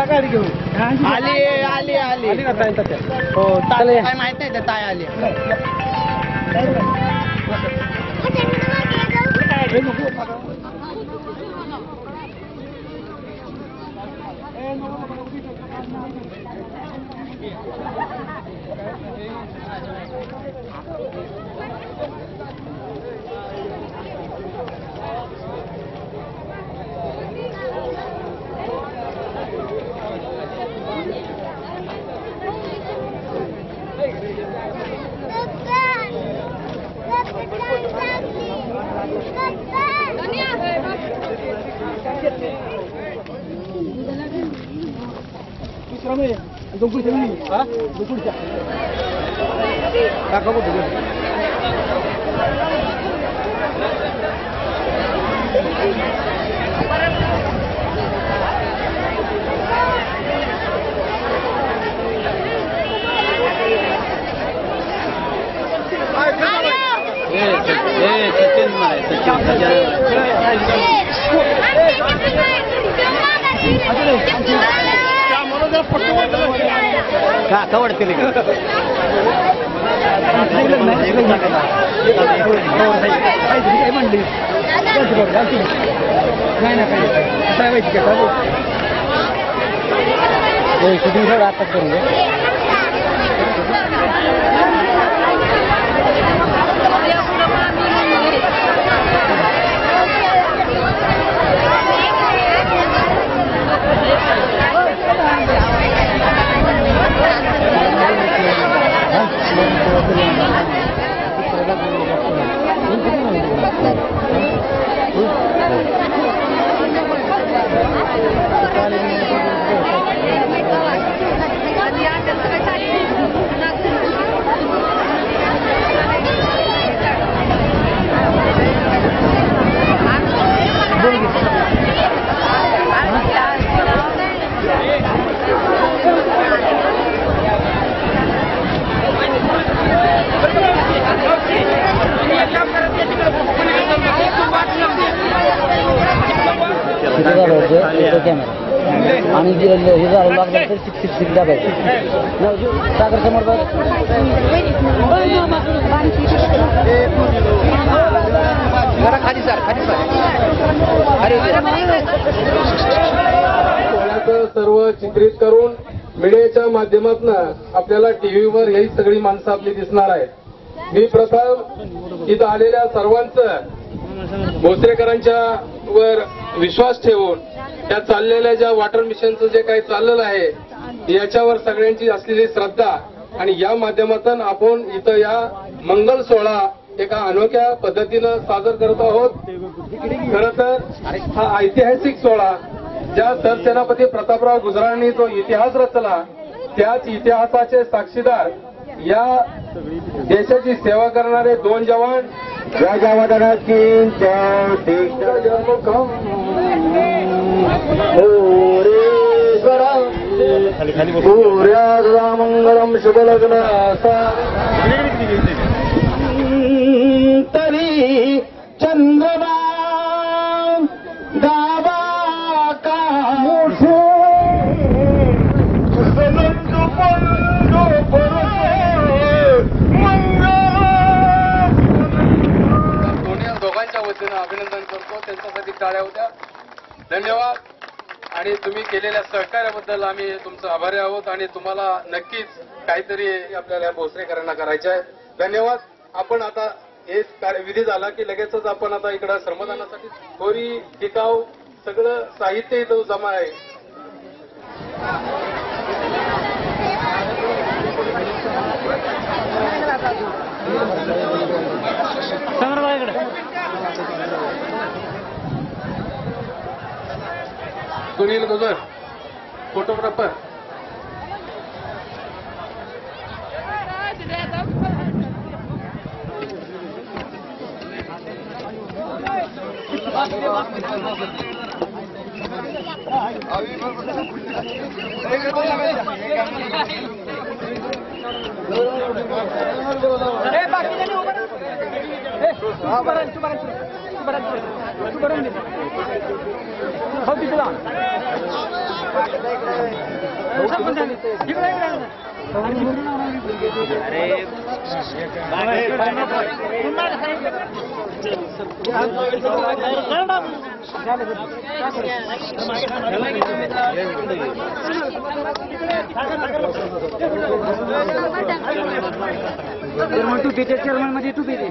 गाडी घेऊन आली आली आली आली ना ताई तात्या. हो ताई काय माहित नाही त्या ताई आली कवडते शूटिंग आता करून आणि हे झालं लागलं तर 66 दाबायचं सागर समोर खाली सर सर्व चित्रित करून मीडियाच्या माध्यमातून आपल्याला टीव्हीवर ही सगळी माणसं आपली दिसणार आहेत. मी प्रथम इथं आलेल्या सर्वांचं भोसरेकरांच्या वर विश्वास ठेवून त्या चाललेल्या ज्या वॉटर मिशनचं जे काही चाललेलं आहे याच्यावर सगळ्यांची असलेली श्रद्धा आणि या माध्यमातून आपण इथं या मंगल सोहळा एका अनोख्या पद्धतीनं सादर करत आहोत. खरं तर हा ऐतिहासिक सोहळा ज्या सरसेनापती प्रतापराव गुजरांनी जो इतिहास रचला त्याच इतिहासाचे साक्षीदार या देशाची सेवा करणारे दोन जवान मंगलम शुभ लग्न तरी चंद्रमा दाबा का दोघांच्या वतीनं अभिनंदन करतो. त्यांच्यासाठी टाळ्या होत्या. धन्यवाद. आणि तुम्ही केलेल्या सहकार्याबद्दल आम्ही तुमचं आभारी आहोत आणि तुम्हाला नक्कीच काहीतरी आपल्याला भोसरेकरांना करायचं आहे. धन्यवाद. आपण आता हे कार्यविधी झाला की लगेचच आपण आता इकडं श्रमदानासाठी थोडी टिकाव सगळं साहित्य इथं जमा आहे. सुनील गुजर फोटोग्राफर. चेअरमन मध्ये तू पिते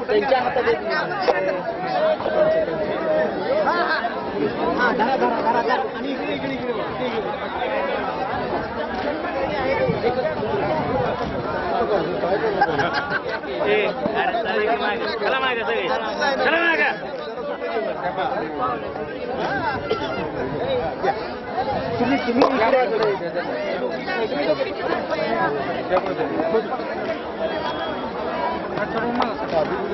त्याच्या हातात इकडे चला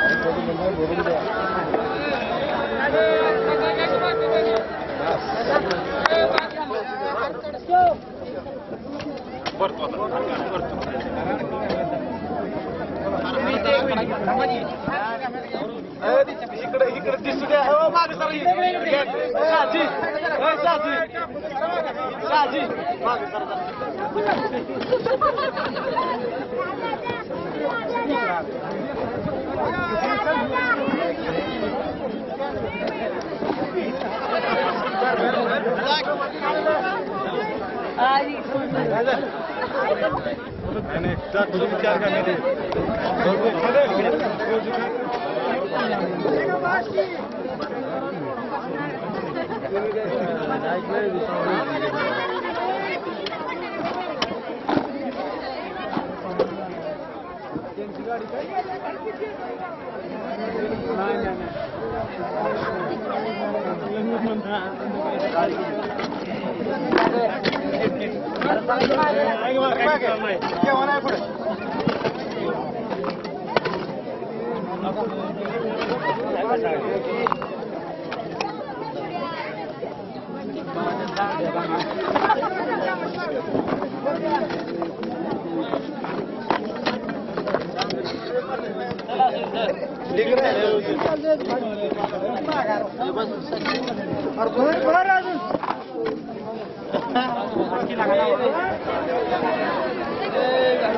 त्यांच्या हातात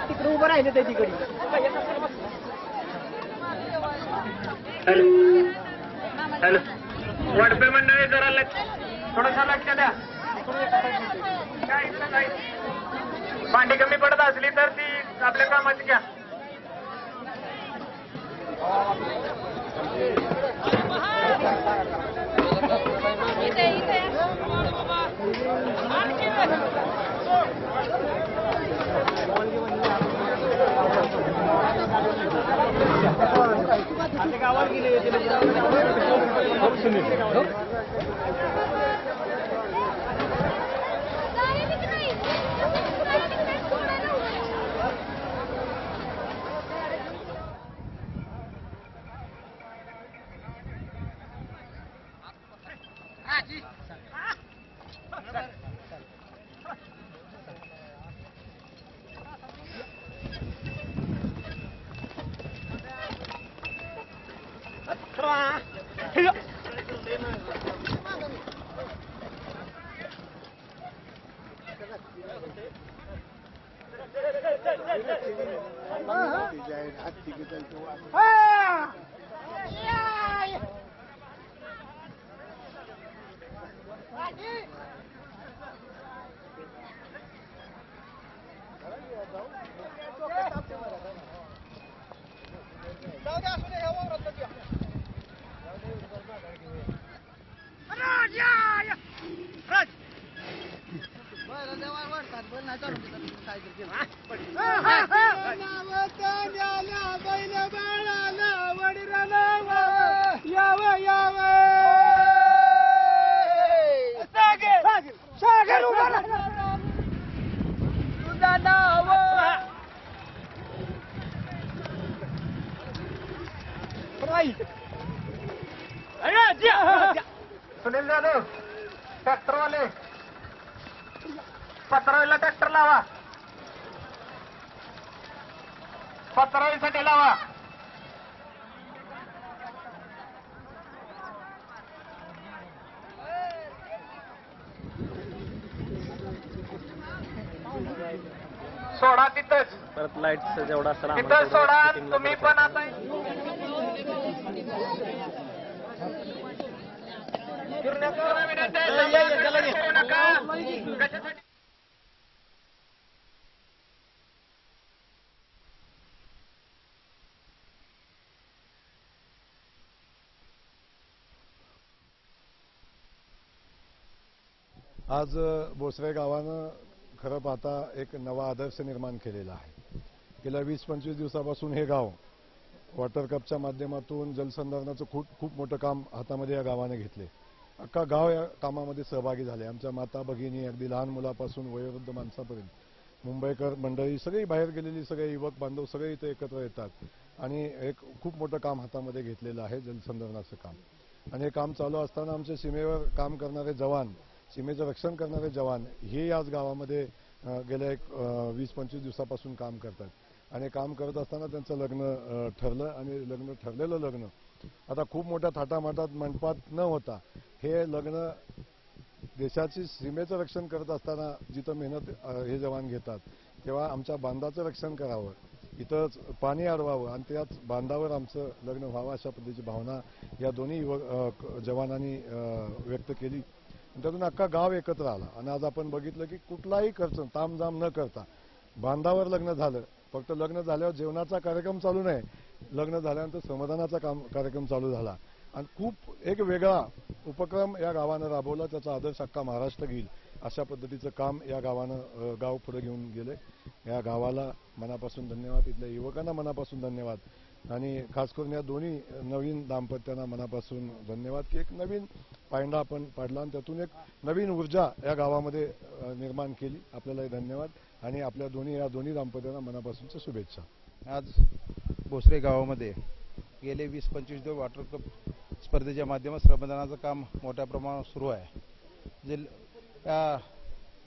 तिकडे उभं राहिलं ते तिकडे. हॅलो वडपे मंडळी जरा थोडासा लक्ष द्या. भांडी कमी पडत असली तर ती आपल्या कामाची घ्या. गावात गेले सुनील जाधव ट्रॅक्टरवाले पत्रावीला ट्रॅक्टर लावा. पत्रावीसाठी लावा. सोडा तिथंच परत लाईटचा जेवढा असेल तिथंच सोडा. तुम्ही पण आता आज बोसरे गावानं खरं पाहता एक नवा आदर्श निर्माण केलेला आहे. गेल्या 20-25 दिवसापासून हे गाव वॉटर कपच्या माध्यमातून जलसंधारणाचं खूप मोठं काम हातामध्ये या गावाने घेतले. अख्खा गाव या कामामध्ये सहभागी झाले. आमच्या माता भगिनी अगदी लहान मुलापासून वयोवृद्ध माणसापर्यंत मुंबईकर मंडळी सगळी बाहेर गेलेली सगळे युवक बांधव सगळे इथे एकत्र येतात आणि एक खूप मोठं काम हातामध्ये घेतलेलं आहे जलसंधारणाचं काम. आणि हे काम चालू असताना आमच्या सीमेवर काम करणारे जवान, सीमेचं रक्षण करणारे जवान हे याच गावामध्ये गेल्या 20-25 दिवसापासून काम करतात. आणि काम करत असताना त्यांचं लग्न ठरलं आणि लग्न ठरलेलं लग्न आता खूप मोठ्या थाटामाटात मंडपात न होता हे लग्न देशाची सीमेचं रक्षण करत असताना जिथं मेहनत हे जवान घेतात तेव्हा आमच्या बांधाचं रक्षण करावं, इथंच पाणी अडवावं आणि त्याच बांधावर आमचं लग्न व्हावं अशा पद्धतीची भावना या दोन्ही जवानांनी व्यक्त केली. त्यातून अख्खा गाव एकत्र आला आणि आज आपण बघितलं की कुठलाही खर्च तामझाम न करता बांधावर लग्न झालं. फक्त लग्न झाल्यावर जेवणाचा कार्यक्रम चालू नाही, लग्न झाल्यानंतर समाधानाचा कार्यक्रम चालू झाला आणि खूप एक वेगळा उपक्रम या गावानं राबवला. त्याचा आदर्श अख्खा महाराष्ट्र घेईल अशा पद्धतीचं काम या गावानं गाव पुढे घेऊन गेले. या गावाला मनापासून धन्यवाद, इथल्या युवकांना मनापासून धन्यवाद आणि खास करून या दोन्ही नवीन दाम्पत्यांना मनापासून धन्यवाद की एक नवीन पायंडा आपण पाडला आणि त्यातून एक नवीन ऊर्जा या गावामध्ये निर्माण केली. आपल्यालाही धन्यवाद आणि आपल्या या दोन्ही दाम्पत्यांना मनापासूनच्या शुभेच्छा. आज भोसरे गावामध्ये गेले 20-25 दिवस वॉटर कप स्पर्धेच्या माध्यमात श्रमदानाचं काम मोठ्या प्रमाणात सुरू आहे.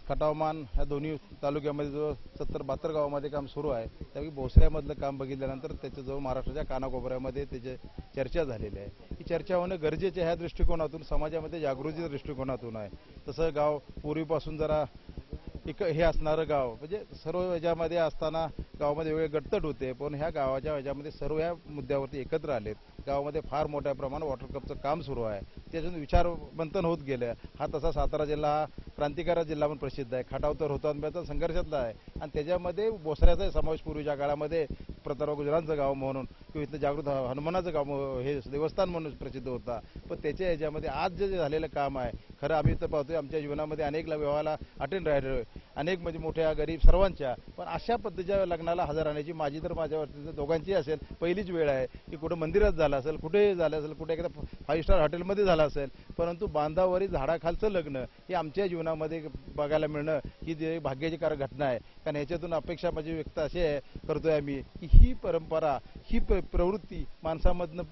खटावमान ह्या दोन्ही तालुक्यामध्ये जो 70-72 गावामध्ये काम सुरू आहे, त्यापैकी भोसऱ्यामधलं काम बघितल्यानंतर त्याच्याजवळ महाराष्ट्राच्या कानाकोपऱ्यामध्ये त्याची चर्चा झालेली आहे. ही चर्चा होणं गरजेचे ह्या दृष्टिकोनातून, समाजामध्ये जागृतीच्या दृष्टिकोनातून आहे. तसं गाव पूर्वीपासून जरा हे असणारं गाव, म्हणजे सर्व ह्याच्यामध्ये असताना गावामध्ये वेगळे गटतट होते, पण ह्या गावाच्या ह्याच्यामध्ये सर्व ह्या मुद्द्यावरती एकत्र आलेत. गावामध्ये फार मोठ्या प्रमाणात वॉटर कपचं काम सुरू आहे. त्याच्यातून विचारमंथन होत गेलं. हा तसा सातारा जिल्हा हा क्रांतिकारक जिल्हा म्हणून प्रसिद्ध आहे. खटाव तर हुतात्म्याचा संघर्षातला आहे आणि त्याच्यामध्ये भोसऱ्याचा समावेश पूर्वीच्या काळामध्ये प्रतापराव गुजरांचं गाव म्हणून किंवा इथलं जागृत हनुमानाचं गाव हे देवस्थान म्हणून प्रसिद्ध होता. पण त्याच्या ह्याच्यामध्ये आज जे झालेलं काम आहे, खरं आम्ही तर पाहतोय आमच्या जीवनामध्ये अनेक विवाहाला अटेंड राहिलो, अनेक म्हणजे मोठ्या गरीब सर्वांच्या, पण अशा पद्धतीच्या लग्नाला हजर राहण्याची माझी तर माझ्या दोघांची असेल पहिलीच वेळ आहे की कुठं मंदिरात झालं असेल, कुठेही झालं असेल, कुठे एखाद्या 5 स्टार हॉटेलमध्ये झालं असेल, परंतु बांधावरील झाडाखालचं लग्न हे आमच्या जीवनामध्ये बघायला मिळणं ही भाग्याची घटना आहे. कारण ह्याच्यातून अपेक्षा माझी व्यक्त अशी करतोय आम्ही की ही परंपरा, ही प्रवृत्ती माणसामधनं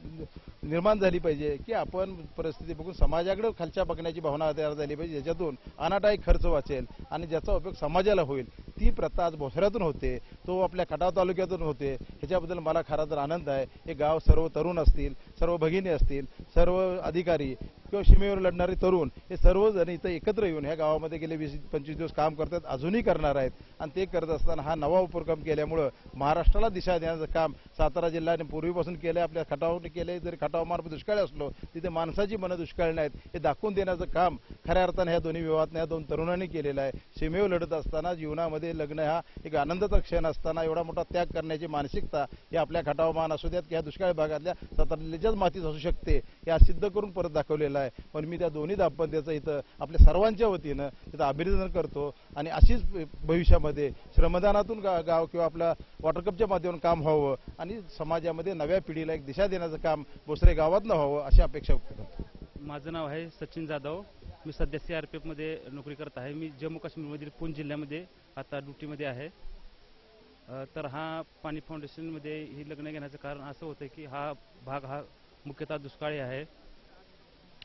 निर्माण झाली पाहिजे की आपण परिस्थिती बघून समाजाकडे खालच्या बघण्याची भावना तयार झाली पाहिजे, ज्याच्यातून अनाठायी खर्च वाचेल आणि ज्याचा उपयोग समाजाला होईल. ती प्रथा आज भोसऱ्यातून होते, तो आपल्या खटाव तालुक्यातून होते. ह्याच्याबद्दल मला खरा तर आनंद आहे. हे गाव सर्व तरुण असतील, सर्व भगिनी असतील, सर्व अधिकारी किंवा सीमेवर लढणारे तरुण हे सर्वजण इथं एकत्र येऊन ह्या गावामध्ये गेले 20-25 दिवस काम करतात, अजूनही करणार आहेत. आणि ते करत असताना हा नवा उपक्रम केल्यामुळं महाराष्ट्राला दिशा देण्याचं काम सातारा जिल्ह्याने पूर्वीपासून केलं. आपल्या खटावने केले, जरी खटाव मार्ग दुष्काळी असलो तिथे माणसाची मनं दुष्काळी नाहीत हे दाखवून देण्याचं काम खऱ्या अर्थानं ह्या दोन्ही विवाहात ह्या दोन तरुणांनी केलेलं आहे. सीमेवर लढत असताना जीवनामध्ये लग्न हा एक आनंदाचा क्षण असताना एवढा मोठा त्याग करण्याची मानसिकता ही आपल्या खटावमान असू द्यात की ह्या दुष्काळी भागातल्या सातारा जिल्ह्याच्याच मातीत असू शकते, हे सिद्ध करून परत दाखवलेलं आहे. पण मी त्या दोन्ही दाम्पत्याचं इथं आपल्या सर्वांच्या वतीनं तिथं अभिनंदन करतो आणि अशीच भविष्यामध्ये श्रमदानातून गाव किंवा आपल्या वॉटर कपच्या माध्यमातून काम व्हावं आणि समाजामध्ये नव्या पिढीला एक दिशा देण्याचं काम भोसरे गावातनं व्हावं अशी अपेक्षा व्यक्त करतो. माझं नाव आहे सचिन जाधव. मी सध्या CRPF मध्ये नोकरी करत आहे. मी जम्मू काश्मीरमधील पूंछ जिल्ह्यामध्ये आता ड्युटीमध्ये आहे. तर हा पाणी फाउंडेशनमध्ये ही लग्न घेण्याचं कारण असं होतं की हा भाग हा मुख्यतः दुष्काळी आहे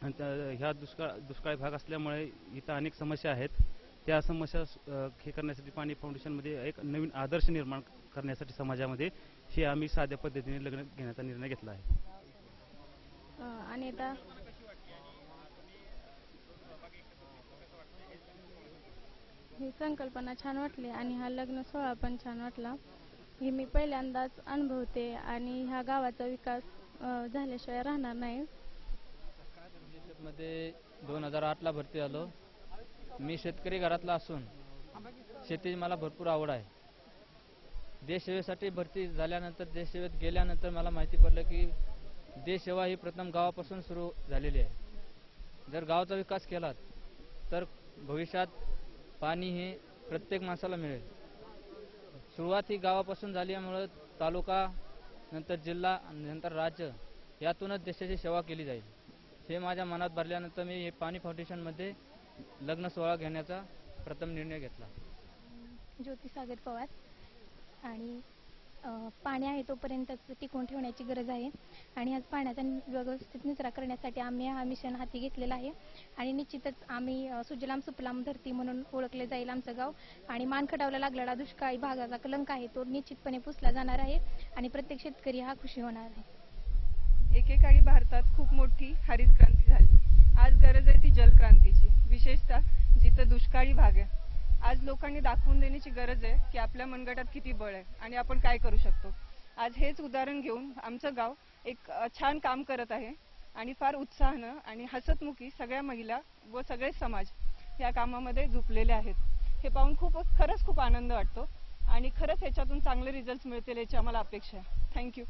आणि ह्या दुष्काळी भाग असल्यामुळे इथं अनेक समस्या आहेत. त्या समस्या हे करण्यासाठी पाणी फाउंडेशनमध्ये एक नवीन आदर्श निर्माण करण्यासाठी समाजामध्ये हे आम्ही साध्या पद्धतीने लग्न घेण्याचा निर्णय घेतला आहे. आणि आता ही संकल्पना छान वाटली आणि हा लग्न सोहळा पण छान वाटला. हे मी पहिल्यांदाच अनुभवते आणि ह्या गावाचा विकास झाल्याशिवाय राहणार नाही. मध्ये 2008ला भरती झालो. मी शेतकरी घरातला असून शेतीची मला भरपूर आवड आहे. देशसेवेसाठी भरती झाल्यानंतर देशसेवेत गेल्यानंतर मला माहिती पडलं की देशसेवा ही प्रथम गावापासून सुरू झालेली आहे. जर गावाचा विकास केला तर भविष्यात पाणी हे प्रत्येक माणसाला मिळेल. सुरुवात ही गावापासून झाल्यामुळे तालुका, नंतर जिल्हा, नंतर राज्य यातूनच देशाची सेवा केली जाईल हे माझ्या मनात भरल्यानंतर मी हे पाणी फाउंडेशनमध्ये लग्न सोहळा घेण्याचा प्रथम निर्णय घेतला. ज्योती सागर पवार. आणि पाणी आहे तोपर्यंतच टिकवून ठेवण्याची गरज आहे आणि आज पाण्याचा व्यवस्थित निचरा करण्यासाठी आम्ही हा मिशन हाती घेतलेला आहे. आणि निश्चितच आम्ही सुजलाम सुफलाम धरती म्हणून ओळखले जाईल आमचं गाव. आणि मानखटावला लागलेला दुष्काळी भागाचा कलंक आहे तो निश्चितपणे पुसला जाणार आहे आणि प्रत्येक शेतकरी हा खुशी होणार आहे. एकेकाळी भारतात खूप मोठी हरित क्रांती झाली. आज गरज आहे ती जलक्रांतीची, विशेषतः जिथं दुष्काळी भाग आहे. आज लोकांनी दाखवून देण्याची गरज आहे की आपल्या मनगटात किती बळ आहे आणि आपण काय करू शकतो. आज हेच उदाहरण घेऊन आमचं गाव एक छान काम करत आहे आणि फार उत्साहानं आणि हसतमुखी सगळ्या महिला व सगळे समाज या कामामध्ये झुकलेले आहेत. हे पाहून खरंच खूप आनंद वाटतो आणि खरंच ह्याच्यातून चांगले रिझल्ट मिळतील याची आम्हाला अपेक्षा आहे. थँक्यू.